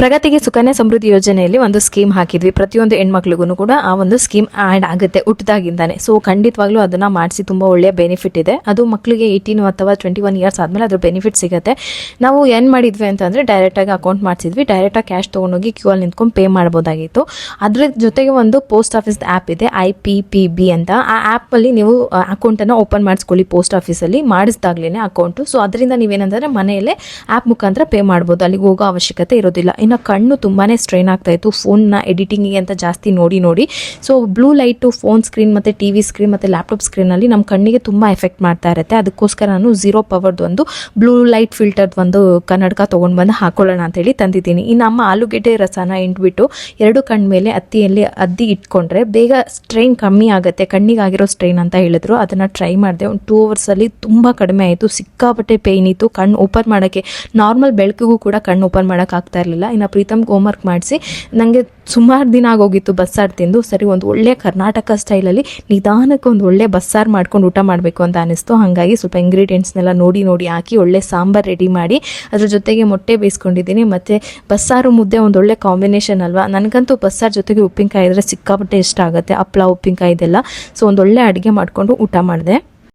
ಪ್ರಗತಿಗೆ ಸುಕನ್ಯಾ ಸಮೃದ್ಧಿ ಯೋಜನೆಯಲ್ಲಿ ಒಂದು ಸ್ಕೀಮ್ ಹಾಕಿದ್ವಿ. ಪ್ರತಿಯೊಂದು ಹೆಣ್ಮಕ್ಳಿಗೂ ಕೂಡ ಆ ಒಂದು ಸ್ಕೀಮ್ ಆ್ಯಡ್ ಆಗುತ್ತೆ ಹುಟ್ಟಿದಾಗಿಂದಾನೆ. ಸೊ ಖಂಡಿತವಾಗ್ಲೂ ಅದನ್ನ ಮಾಡಿಸಿ ತುಂಬಾ ಒಳ್ಳೆಯ ಬೆನಿಫಿಟ್ ಇದೆ. ಅದು ಮಕ್ಕಳಿಗೆ 18 ಅಥವಾ 21 ಇಯರ್ಸ್ ಆದಮೇಲೆ ಅದ್ರ ಬೆನಿಫಿಟ್ ಸಿಗುತ್ತೆ. ನಾವು ಏನು ಮಾಡಿದ್ವಿ ಅಂತಂದರೆ ಡೈರೆಕ್ಟಾಗಿ ಅಕೌಂಟ್ ಮಾಡಿಸಿದ್ವಿ. ಡೈರೆಕ್ಟಾಗಿ ಕ್ಯಾಶ್ ತೊಗೊಂಡೋಗಿ ಕ್ಯೂ ಅಲ್ಲಿ ನಿಂತ್ಕೊಂಡು ಪೇ ಮಾಡ್ಬೋದಾಗಿತ್ತು. ಅದ್ರ ಜೊತೆಗೆ ಒಂದು ಪೋಸ್ಟ್ ಆಫೀಸ್ ಆ್ಯಪ್ ಇದೆ, IPPB ಅಂತ. ಆ ಆ್ಯಪಲ್ಲಿ ನೀವು ಅಕೌಂಟನ್ನು ಓಪನ್ ಮಾಡಿಸ್ಕೊಳ್ಳಿ. ಪೋಸ್ಟ್ ಆಫೀಸಲ್ಲಿ ಮಾಡಿಸಿದಾಗ್ಲೇ ಅಕೌಂಟು. ಸೊ ಅದರಿಂದ ನೀವೇನಂದರೆ ಮನೆಯಲ್ಲೇ ಆ್ಯಪ್ ಮುಖಾಂತರ ಪೇ ಮಾಡ್ಬೋದು, ಅಲ್ಲಿಗೆ ಹೋಗೋ ಅವಶ್ಯಕತೆ ಇರೋದಿಲ್ಲ. ಇನ್ನು ಕಣ್ಣು ತುಂಬಾ ಸ್ಟ್ರೈನ್ ಆಗ್ತಾ ಇತ್ತು ಫೋನ್ನ ಎಡಿಟಿಂಗಿಗೆ ಅಂತ ಜಾಸ್ತಿ ನೋಡಿ. So blue light phone screen ಮತ್ತು TV ಸ್ಕ್ರೀನ್ ಮತ್ತು ಲ್ಯಾಪ್ಟಾಪ್ ಸ್ಕ್ರೀನಲ್ಲಿ ನಮ್ಮ ಕಣ್ಣಿಗೆ ತುಂಬ ಎಫೆಕ್ಟ್ ಮಾಡ್ತಾ ಇರುತ್ತೆ. ಅದಕ್ಕೋಸ್ಕರ ನಾನು 0 ಪವರ್ದು ಒಂದು ಬ್ಲೂ ಲೈಟ್ ಫಿಲ್ಟರ್ದು ಒಂದು ಕನ್ನಡಕ ತೊಗೊಂಡು ಬಂದು ಹಾಕೊಳ್ಳೋಣ ಅಂತೇಳಿ ತಂದಿದ್ದೀನಿ. ಇನ್ನು ನಮ್ಮ ಆಲೂಗೆಡ್ಡೆ ರಸನ ಇಂಟ್ಬಿಟ್ಟು 2 ಕಣ್ಣ ಮೇಲೆ ಅದ್ದಿ ಇಟ್ಕೊಂಡ್ರೆ ಬೇಗ ಸ್ಟ್ರೈನ್ ಕಮ್ಮಿ ಆಗುತ್ತೆ, ಕಣ್ಣಿಗಾಗಿರೋ ಸ್ಟ್ರೈನ್ ಅಂತ ಹೇಳಿದ್ರು. ಅದನ್ನು ಟ್ರೈ ಮಾಡಿದೆ. ಒಂದು 2 ಅವರ್ಸಲ್ಲಿ ತುಂಬ ಕಡಿಮೆ ಆಯಿತು. ಸಿಕ್ಕಾಪಟ್ಟೆ ಪೇಯ್ನ್ ಇತ್ತು. ಕಣ್ಣು ಓಪನ್ ಮಾಡೋಕ್ಕೆ ನಾರ್ಮಲ್ ಬೆಳಕಿಗೂ ಕೂಡ ಕಣ್ಣು ಓಪನ್ ಮಾಡೋಕ್ಕಾಗ್ತಾ ಇರಲಿಲ್ಲ. ಇನ್ನು ಪ್ರೀತಮ್ಗೆ ಹೋಮ್ವರ್ಕ್ ಮಾಡಿಸಿ ನನಗೆ ಸುಮಾರು ದಿನ ಆಗೋಗಿತ್ತು ಬಸ್ಸಾರು ತಿಂದು. ಸರಿ, ಒಂದು ಒಳ್ಳೆ ಕರ್ನಾಟಕ ಸ್ಟೈಲಲ್ಲಿ ನಿಧಾನಕ್ಕೆ ಒಂದು ಒಳ್ಳೆ ಬಸ್ಸಾರು ಮಾಡ್ಕೊಂಡು ಊಟ ಮಾಡಬೇಕು ಅಂತ ಅನಿಸ್ತು. ಹಾಗಾಗಿ ಸ್ವಲ್ಪ ಇಂಗ್ರೀಡಿಯೆಂಟ್ಸ್ನೆಲ್ಲ ನೋಡಿ ಹಾಕಿ ಒಳ್ಳೆ ಸಾಂಬಾರು ರೆಡಿ ಮಾಡಿ ಅದ್ರ ಜೊತೆಗೆ ಮೊಟ್ಟೆ ಬೇಯಿಸ್ಕೊಂಡಿದ್ದೀನಿ. ಮತ್ತು ಬಸ್ಸಾರು ಮುದ್ದೆ ಒಂದು ಒಳ್ಳೆ ಕಾಂಬಿನೇಷನ್ ಅಲ್ವಾ. ನನಗಂತೂ ಬಸ್ಸಾರು ಜೊತೆಗೆ ಉಪ್ಪಿನಕಾಯಿ ಇದ್ದರೆ ಸಿಕ್ಕಾಪಟ್ಟೆ ಇಷ್ಟ ಆಗುತ್ತೆ. ಹಪ್ಪಳ, ಉಪ್ಪಿನಕಾಯಿ ಇದೆಲ್ಲ. ಸೊ ಒಂದು ಒಳ್ಳೆ ಅಡುಗೆ ಮಾಡಿಕೊಂಡು ಊಟ ಮಾಡಿದೆ.